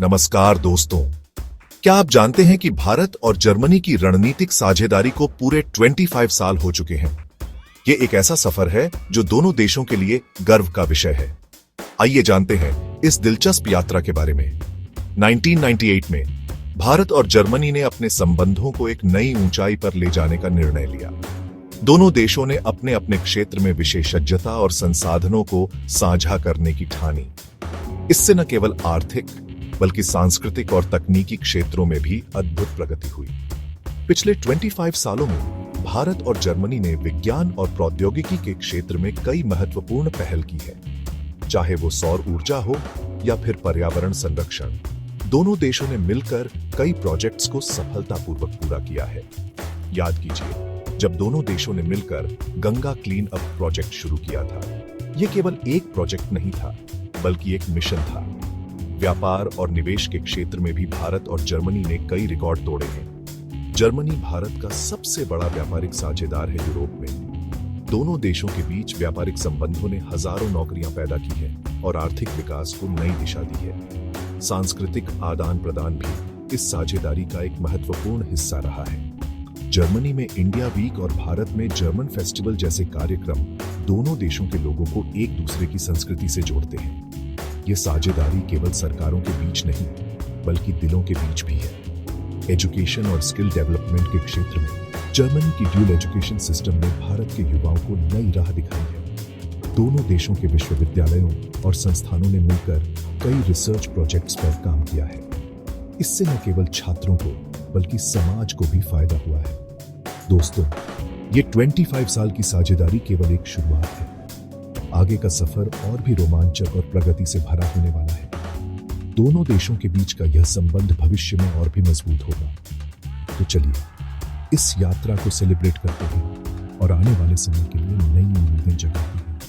नमस्कार दोस्तों, क्या आप जानते हैं कि भारत और जर्मनी की रणनीतिक साझेदारी को पूरे 25 साल हो चुके हैं। ये एक ऐसा सफर है जो दोनों देशों के लिए गर्व का विषय है। आइए जानते हैं इस दिलचस्प यात्रा के बारे में। 1998 में भारत और जर्मनी ने अपने संबंधों को एक नई ऊंचाई पर ले जाने का निर्णय लिया। दोनों देशों ने अपने अपने क्षेत्र में विशेषज्ञता और संसाधनों को साझा करने की ठानी। इससे न केवल आर्थिक बल्कि सांस्कृतिक और तकनीकी क्षेत्रों में भी अद्भुत प्रगति हुई। पिछले 25 सालों में भारत और जर्मनी ने विज्ञान और प्रौद्योगिकी के क्षेत्र में कई महत्वपूर्ण पहल की है। चाहे वो सौर ऊर्जा हो या फिर पर्यावरण संरक्षण, दोनों देशों ने मिलकर कई प्रोजेक्ट्स को सफलतापूर्वक पूरा किया है। याद कीजिए, जब दोनों देशों ने मिलकर गंगा क्लीन अप प्रोजेक्ट शुरू किया था, यह केवल एक प्रोजेक्ट नहीं था बल्कि एक मिशन था। व्यापार और निवेश के क्षेत्र में भी भारत और जर्मनी ने कई रिकॉर्ड तोड़े हैं। जर्मनी भारत का सबसे बड़ा व्यापारिक साझेदार है यूरोप में। दोनों देशों के बीच व्यापारिक संबंधों ने हजारों नौकरियां पैदा की हैं और आर्थिक विकास को नई दिशा दी है। सांस्कृतिक आदान प्रदान भी इस साझेदारी का एक महत्वपूर्ण हिस्सा रहा है। जर्मनी में इंडिया वीक और भारत में जर्मन फेस्टिवल जैसे कार्यक्रम दोनों देशों के लोगों को एक दूसरे की संस्कृति से जोड़ते हैं। ये साझेदारी केवल सरकारों के बीच नहीं बल्कि दिलों के बीच भी है। एजुकेशन और स्किल डेवलपमेंट के क्षेत्र में जर्मनी की ड्यूल एजुकेशन सिस्टम ने भारत के युवाओं को नई राह दिखाई है। दोनों देशों के विश्वविद्यालयों और संस्थानों ने मिलकर कई रिसर्च प्रोजेक्ट्स पर काम किया है। इससे न केवल छात्रों को बल्कि समाज को भी फायदा हुआ है। दोस्तों, ये 25 साल की साझेदारी केवल एक शुरुआत है। आगे का सफर और भी रोमांचक और प्रगति से भरा होने वाला है। दोनों देशों के बीच का यह संबंध भविष्य में और भी मजबूत होगा। तो चलिए इस यात्रा को सेलिब्रेट करते हैं और आने वाले समय के लिए नई उम्मीदें जगाते हैं।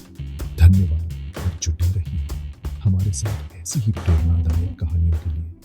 धन्यवाद और जुटे रहिए हमारे साथ ऐसी ही प्रेरणादायक कहानियों के लिए।